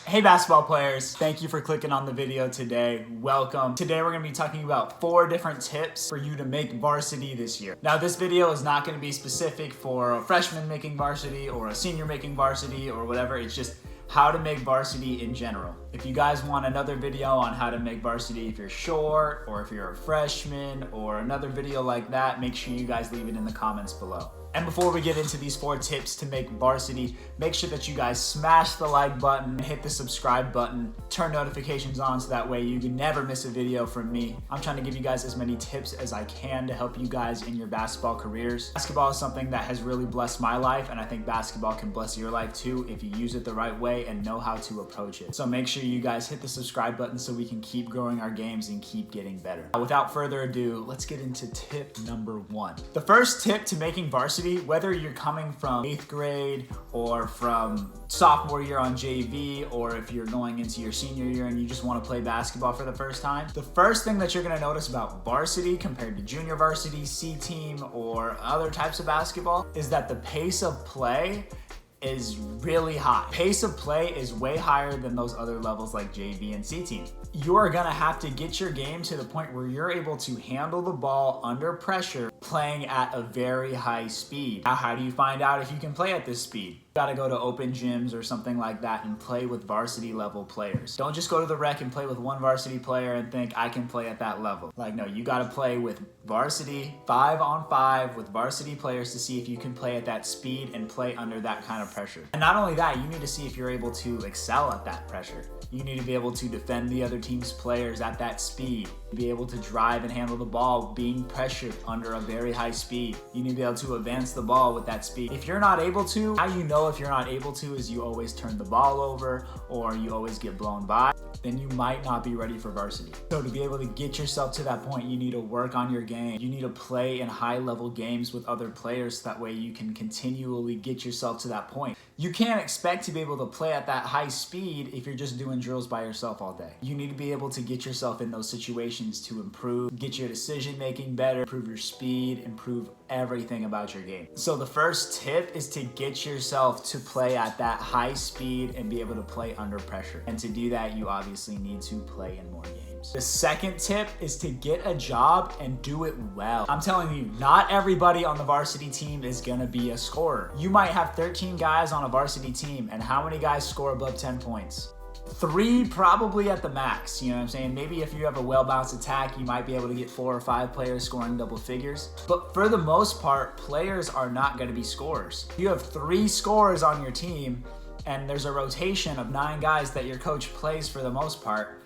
Hey basketball players, thank you for clicking on the video today. Welcome. Today we're going to be talking about 4 different tips for you to make varsity this year. Now this video is not going to be specific for a freshman making varsity or a senior making varsity or whatever. It's just how to make varsity in general. If you guys want another video on how to make varsity if you're short or if you're a freshman or another video like that, make sure you guys leave it in the comments below. And before we get into these 4 tips to make varsity, make sure that you guys smash the like button and hit the subscribe button, turn notifications on so that way you can never miss a video from me. I'm trying to give you guys as many tips as I can to help you guys in your basketball careers. Basketball is something that has really blessed my life, and I think basketball can bless your life too if you use it the right way and know how to approach it. So make sure you guys hit the subscribe button so we can keep growing our games and keep getting better. Without further ado, let's get into tip number 1. The first tip to making varsity, whether you're coming from 8th grade or from sophomore year on JV, or if you're going into your senior year and you just want to play basketball for the first time, the first thing that you're going to notice about varsity compared to junior varsity, C team, or other types of basketball is that the pace of play is really high. Pace of play is way higher than those other levels like JV and C team. You are gonna have to get your game to the point where you're able to handle the ball under pressure playing at a very high speed. Now, how do you find out if you can play at this speed? You gotta go to open gyms or something like that and play with varsity level players. Don't just go to the rec and play with one varsity player and think I can play at that level. Like, no, you gotta play with varsity 5-on-5 with varsity players to see if you can play at that speed and play under that kind of pressure. And not only that, you need to see if you're able to excel at that pressure. You need to be able to defend the other team's players at that speed. Be able to drive and handle the ball being pressured under a very high speed. You need to be able to advance the ball with that speed. If you're not able to, how you know if you're not able to is you always turn the ball over or you always get blown by, then you might not be ready for varsity. So to be able to get yourself to that point, you need to work on your game. You need to play in high level games with other players so that way you can continually get yourself to that point. You can't expect to be able to play at that high speed if you're just doing drills by yourself all day. You need to be able to get yourself in those situations to improve, get your decision making better, improve your speed, improve everything about your game. So the first tip is to get yourself to play at that high speed and be able to play under pressure. And to do that, you obviously need to play in more games. The second tip is to get a job and do it well. I'm telling you, not everybody on the varsity team is gonna be a scorer. You might have 13 guys on a varsity team, and how many guys score above 10 points? 3 probably at the max, you know what I'm saying? Maybe if you have a well-balanced attack, you might be able to get 4 or 5 players scoring double figures. But for the most part, players are not gonna be scorers. You have 3 scorers on your team, and there's a rotation of 9 guys that your coach plays for the most part,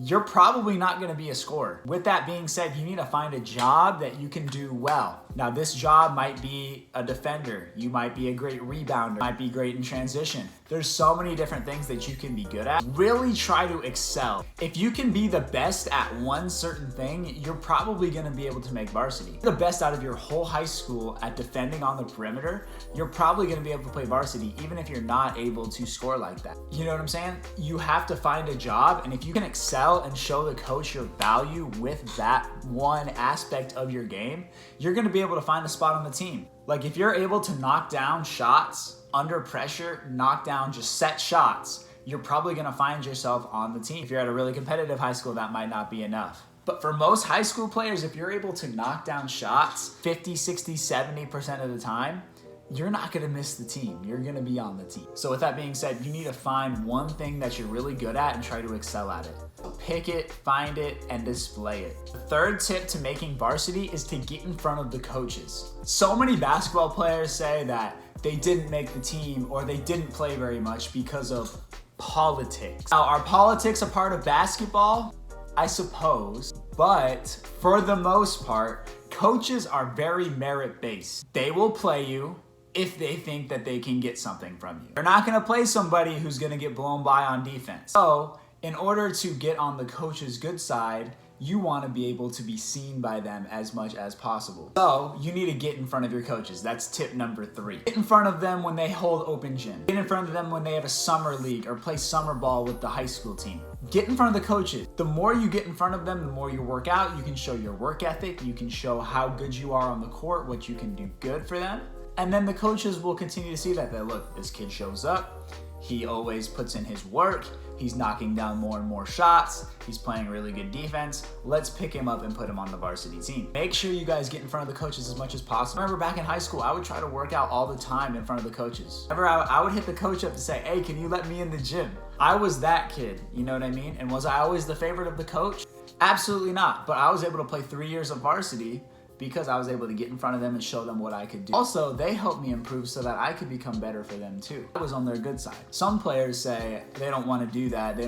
you're probably not gonna be a scorer. With that being said, you need to find a job that you can do well. Now this job might be a defender, you might be a great rebounder, might be great in transition. There's so many different things that you can be good at. Really try to excel. If you can be the best at one certain thing, you're probably gonna be able to make varsity. The best out of your whole high school at defending on the perimeter, you're probably gonna be able to play varsity even if you're not able to score like that. You know what I'm saying? You have to find a job, and if you can excel and show the coach your value with that one aspect of your game, you're gonna be able to find a spot on the team. Like if you're able to knock down shots under pressure, knock down just set shots, you're probably gonna find yourself on the team. If you're at a really competitive high school, that might not be enough. But for most high school players, if you're able to knock down shots 50, 60, 70% of the time, you're not gonna miss the team. You're gonna be on the team. So with that being said, you need to find one thing that you're really good at and try to excel at it. So pick it, find it, and display it. The third tip to making varsity is to get in front of the coaches. So many basketball players say that they didn't make the team or they didn't play very much because of politics. Now, are politics a part of basketball? I suppose, but for the most part, coaches are very merit-based. They will play you if they think that they can get something from you. They're not gonna play somebody who's gonna get blown by on defense. So in order to get on the coach's good side, you wanna be able to be seen by them as much as possible. So you need to get in front of your coaches. That's tip number 3. Get in front of them when they hold open gym. Get in front of them when they have a summer league or play summer ball with the high school team. Get in front of the coaches. The more you get in front of them, the more you work out. You can show your work ethic. You can show how good you are on the court, what you can do good for them. And then the coaches will continue to see that look, this kid shows up. He always puts in his work. He's knocking down more and more shots. He's playing really good defense. Let's pick him up and put him on the varsity team. Make sure you guys get in front of the coaches as much as possible. I remember back in high school, I would try to work out all the time in front of the coaches. Whenever I would hit the coach up to say, hey, can you let me in the gym? I was that kid, you know what I mean? And was I always the favorite of the coach? Absolutely not. But I was able to play 3 years of varsity because I was able to get in front of them and show them what I could do. Also, they helped me improve so that I could become better for them too. I was on their good side. Some players say they don't want to do that. They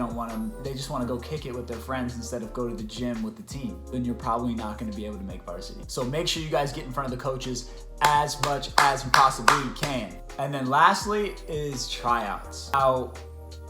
just want to go kick it with their friends instead of go to the gym with the team. Then you're probably not going to be able to make varsity. So make sure you guys get in front of the coaches as much as you possibly can. And then lastly is tryouts. Now,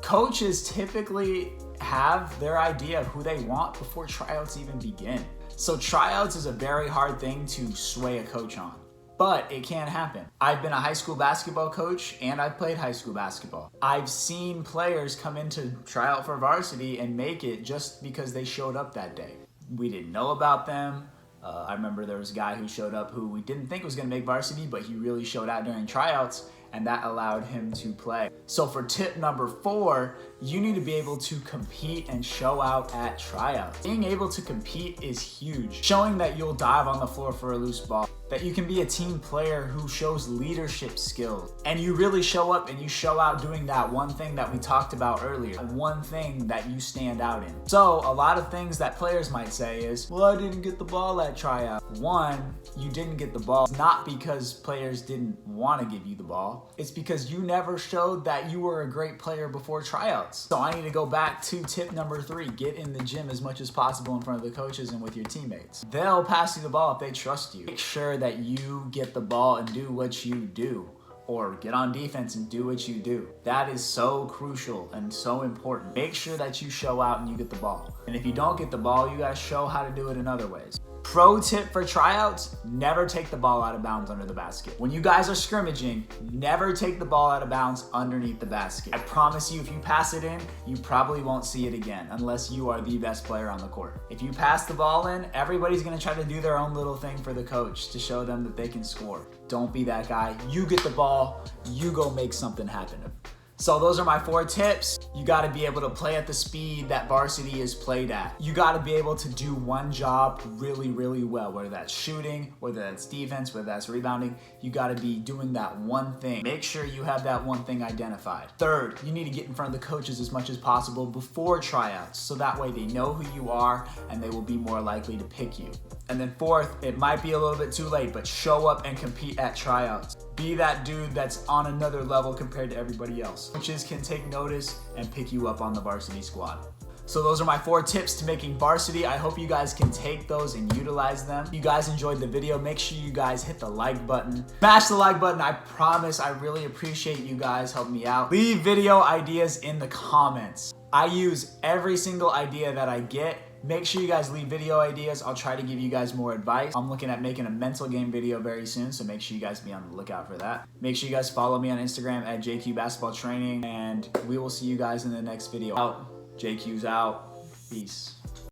coaches typically have their idea of who they want before tryouts even begin. So tryouts is a very hard thing to sway a coach on, but it can happen. I've been a high school basketball coach and I've played high school basketball. I've seen players come into tryout for varsity and make it just because they showed up that day. We didn't know about them. I remember there was a guy who showed up who we didn't think was gonna make varsity, but he really showed out during tryouts, and that allowed him to play. So for tip number 4, you need to be able to compete and show out at tryouts. Being able to compete is huge. Showing that you'll dive on the floor for a loose ball, that you can be a team player who shows leadership skills, and you really show up and you show out doing that one thing that we talked about earlier, one thing that you stand out in. So a lot of things that players might say is, well, I didn't get the ball at tryout. One, you didn't get the ball, not because players didn't want to give you the ball. It's because you never showed that you were a great player before tryouts. So I need to go back to tip number 3, get in the gym as much as possible in front of the coaches and with your teammates. They'll pass you the ball if they trust you. Make sure that you get the ball and do what you do, or get on defense and do what you do. That is so crucial and so important. Make sure that you show out and you get the ball. And if you don't get the ball, you gotta show how to do it in other ways. Pro tip for tryouts, never take the ball out of bounds under the basket. When you guys are scrimmaging, never take the ball out of bounds underneath the basket. I promise you, if you pass it in, you probably won't see it again unless you are the best player on the court. If you pass the ball in, everybody's gonna try to do their own little thing for the coach to show them that they can score. Don't be that guy. You get the ball, you go make something happen. So those are my 4 tips. You gotta be able to play at the speed that varsity is played at. You gotta be able to do one job really, really well, whether that's shooting, whether that's defense, whether that's rebounding. You gotta be doing that one thing. Make sure you have that one thing identified. Third, you need to get in front of the coaches as much as possible before tryouts, so that way they know who you are and they will be more likely to pick you. And then 4th, it might be a little bit too late, but show up and compete at tryouts. Be that dude that's on another level compared to everybody else. Coaches can take notice and pick you up on the varsity squad. So those are my 4 tips to making varsity. I hope you guys can take those and utilize them. If you guys enjoyed the video, make sure you guys hit the like button. Smash the like button, I promise. I really appreciate you guys helping me out. Leave video ideas in the comments. I use every single idea that I get. Make sure you guys leave video ideas. I'll try to give you guys more advice. I'm looking at making a mental game video very soon, so make sure you guys be on the lookout for that. Make sure you guys follow me on Instagram at JQ Basketball Training, and we will see you guys in the next video. Out. JQ's out. Peace.